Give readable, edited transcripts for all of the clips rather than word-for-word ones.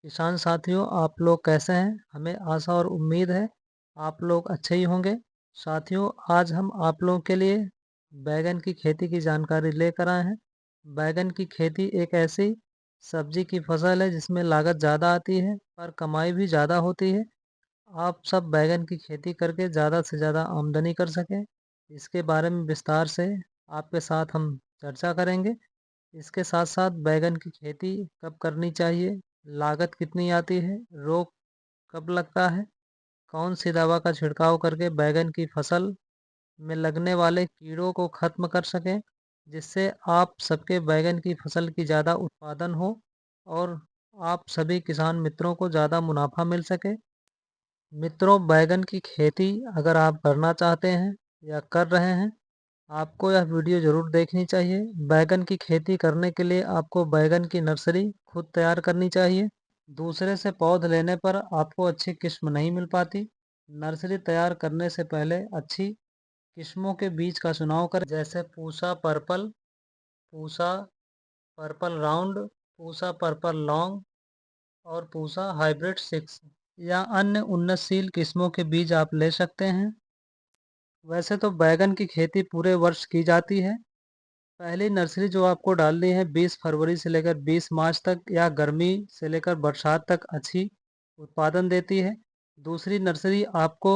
किसान साथियों, आप लोग कैसे हैं? हमें आशा और उम्मीद है आप लोग अच्छे ही होंगे। साथियों, आज हम आप लोगों के लिए बैंगन की खेती की जानकारी लेकर आए हैं। बैंगन की खेती एक ऐसी सब्जी की फसल है जिसमें लागत ज़्यादा आती है पर कमाई भी ज़्यादा होती है। आप सब बैंगन की खेती करके ज़्यादा से ज़्यादा आमदनी कर सकें, इसके बारे में विस्तार से आपके साथ हम चर्चा करेंगे। इसके साथ साथ बैंगन की खेती कब करनी चाहिए, लागत कितनी आती है, रोग कब लगता है, कौन सी दवा का छिड़काव करके बैंगन की फसल में लगने वाले कीड़ों को खत्म कर सकें, जिससे आप सबके बैंगन की फसल की ज़्यादा उत्पादन हो और आप सभी किसान मित्रों को ज़्यादा मुनाफा मिल सके। मित्रों, बैंगन की खेती अगर आप करना चाहते हैं या कर रहे हैं, आपको यह वीडियो ज़रूर देखनी चाहिए। बैंगन की खेती करने के लिए आपको बैंगन की नर्सरी खुद तैयार करनी चाहिए। दूसरे से पौध लेने पर आपको अच्छी किस्म नहीं मिल पाती। नर्सरी तैयार करने से पहले अच्छी किस्मों के बीज का चुनाव करें, जैसे Pusa purple round, Pusa purple long और पूसा हाइब्रिड 6 या अन्य उन्नतशील किस्मों के बीज आप ले सकते हैं। वैसे तो बैंगन की खेती पूरे वर्ष की जाती है। पहली नर्सरी जो आपको डालनी है 20 फरवरी से लेकर 20 मार्च तक या गर्मी से लेकर बरसात तक अच्छी उत्पादन देती है। दूसरी नर्सरी आपको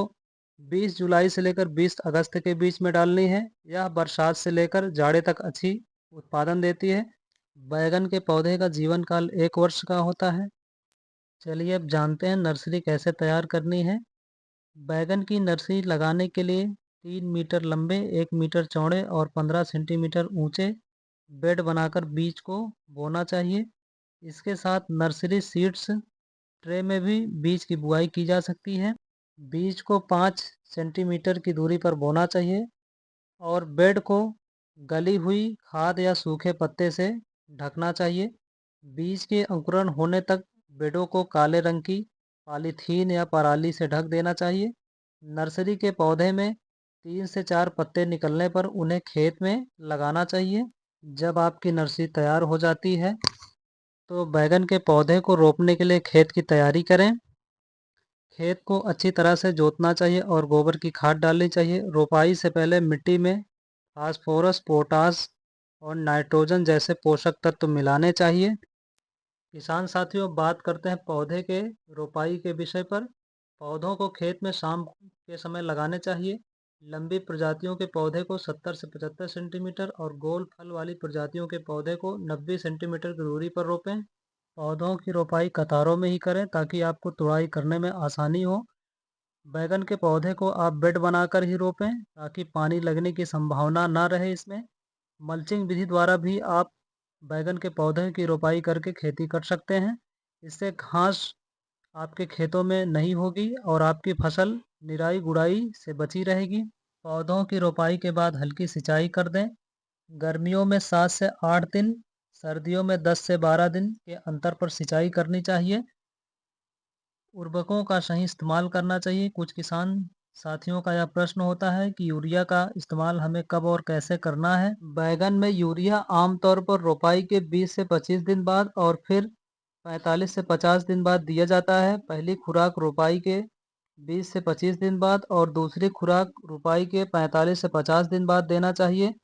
20 जुलाई से लेकर 20 अगस्त के बीच में डालनी है। यह बरसात से लेकर जाड़े तक अच्छी उत्पादन देती है। बैंगन के पौधे का जीवन काल 1 वर्ष का होता है। चलिए अब जानते हैं नर्सरी कैसे तैयार करनी है। बैंगन की नर्सरी लगाने के लिए 3 मीटर लंबे, 1 मीटर चौड़े और 15 सेंटीमीटर ऊंचे बेड बनाकर बीज को बोना चाहिए। इसके साथ नर्सरी सीड्स ट्रे में भी बीज की बुआई की जा सकती है। बीज को 5 सेंटीमीटर की दूरी पर बोना चाहिए और बेड को गली हुई खाद या सूखे पत्ते से ढकना चाहिए। बीज के अंकुरण होने तक बेडों को काले रंग की पॉलीथीन या पराली से ढक देना चाहिए। नर्सरी के पौधे में 3 से 4 पत्ते निकलने पर उन्हें खेत में लगाना चाहिए। जब आपकी नर्सरी तैयार हो जाती है तो बैंगन के पौधे को रोपने के लिए खेत की तैयारी करें। खेत को अच्छी तरह से जोतना चाहिए और गोबर की खाद डालनी चाहिए। रोपाई से पहले मिट्टी में फास्फोरस, पोटास और नाइट्रोजन जैसे पोषक तत्व मिलाने चाहिए। किसान साथियों, बात करते हैं पौधे के रोपाई के विषय पर। पौधों को खेत में शाम के समय लगाने चाहिए। लंबी प्रजातियों के पौधे को 70 से 75 सेंटीमीटर और गोल फल वाली प्रजातियों के पौधे को 90 सेंटीमीटर की दूरी पर रोपें। पौधों की रोपाई कतारों में ही करें ताकि आपको तुड़ाई करने में आसानी हो। बैगन के पौधे को आप बेड बनाकर ही रोपें ताकि पानी लगने की संभावना ना रहे इसमें। मल्चिंग विधि द्वारा भी आप बैगन के पौधे की रोपाई करके खेती कर सकते हैं। इससे घास आपके खेतों में नहीं होगी और आपकी फसल निराई गुड़ाई से बची रहेगी। पौधों की रोपाई के बाद हल्की सिंचाई कर दें। गर्मियों में 7 से 8 दिन, सर्दियों में 10 से 12 दिन के अंतर पर सिंचाई करनी चाहिए। उर्वरकों का सही इस्तेमाल करना चाहिए। कुछ किसान साथियों का यह प्रश्न होता है कि यूरिया का इस्तेमाल हमें कब और कैसे करना है। बैगन में यूरिया आमतौर पर रोपाई के 20 से 25 दिन बाद और फिर 45 से 50 दिन बाद दिया जाता है। पहली खुराक रोपाई के 20 से 25 दिन बाद और दूसरी खुराक रोपाई के 45 से 50 दिन बाद देना चाहिए।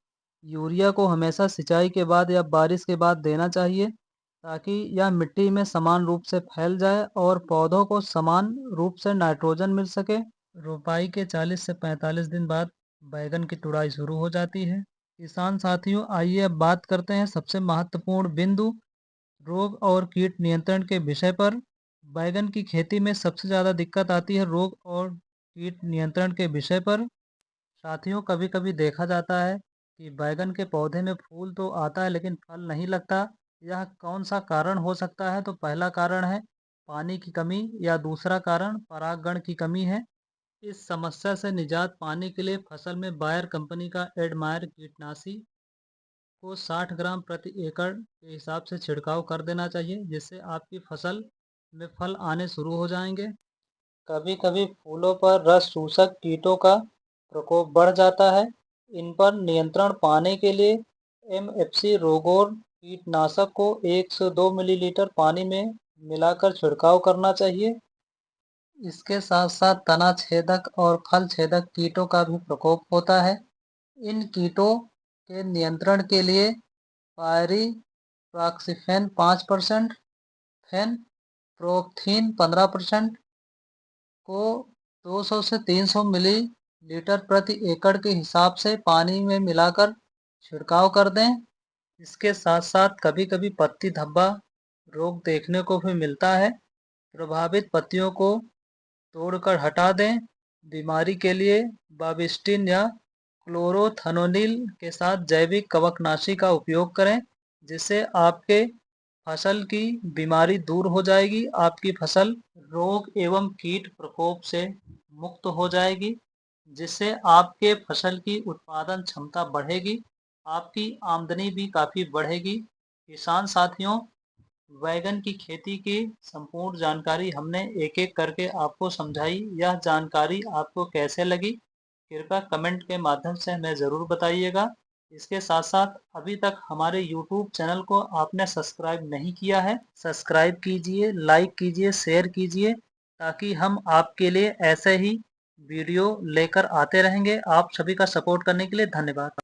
यूरिया को हमेशा सिंचाई के बाद या बारिश के बाद देना चाहिए ताकि यह मिट्टी में समान रूप से फैल जाए और पौधों को समान रूप से नाइट्रोजन मिल सके। रोपाई के 40 से 45 दिन बाद बैगन की तुड़ाई शुरू हो जाती है। किसान साथियों, आइए अब बात करते हैं सबसे महत्वपूर्ण बिंदु रोग और कीट नियंत्रण के विषय पर। बैगन की खेती में सबसे ज़्यादा दिक्कत आती है रोग और कीट नियंत्रण के विषय पर। साथियों, कभी कभी देखा जाता है कि बैगन के पौधे में फूल तो आता है लेकिन फल नहीं लगता। यह कौन सा कारण हो सकता है? तो पहला कारण है पानी की कमी या दूसरा कारण परागण की कमी है। इस समस्या से निजात पाने के लिए फसल में बायर कंपनी का एडमायर कीटनाशी को 60 ग्राम प्रति एकड़ के हिसाब से छिड़काव कर देना चाहिए, जिससे आपकी फसल में फल आने शुरू हो जाएंगे। कभी कभी फूलों पर रस चूसक कीटों का प्रकोप बढ़ जाता है। इन पर नियंत्रण पाने के लिए एमएफसी रोगोर कीटनाशक को 1 से 2 मिलीलीटर पानी में मिलाकर छिड़काव करना चाहिए। इसके साथ साथ तना छेदक और फल छेदक कीटों का भी प्रकोप होता है। इन कीटों के नियंत्रण के लिए पायरिप्रॉक्सीफेन 5%, फेनप्रोथ्रीन 15% को 200 से 300 मिलीलीटर प्रति एकड़ के हिसाब से पानी में मिलाकर छिड़काव कर दें। इसके साथ साथ कभी कभी पत्ती धब्बा रोग देखने को भी मिलता है। प्रभावित पत्तियों को तोड़कर हटा दें। बीमारी के लिए बाविस्टिन या क्लोरोथनोनिल के साथ जैविक कवकनाशी का उपयोग करें, जिससे आपके फसल की बीमारी दूर हो जाएगी। आपकी फसल रोग एवं कीट प्रकोप से मुक्त हो जाएगी, जिससे आपके फसल की उत्पादन क्षमता बढ़ेगी, आपकी आमदनी भी काफ़ी बढ़ेगी। किसान साथियों, वैगन की खेती की संपूर्ण जानकारी हमने एक एक करके आपको समझाई। यह जानकारी आपको कैसे लगी, कृपया कमेंट के माध्यम से हमें ज़रूर बताइएगा। इसके साथ साथ अभी तक हमारे YouTube चैनल को आपने सब्सक्राइब नहीं किया है, सब्सक्राइब कीजिए, लाइक कीजिए, शेयर कीजिए, ताकि हम आपके लिए ऐसे ही वीडियो लेकर आते रहेंगे। आप सभी का सपोर्ट करने के लिए धन्यवाद।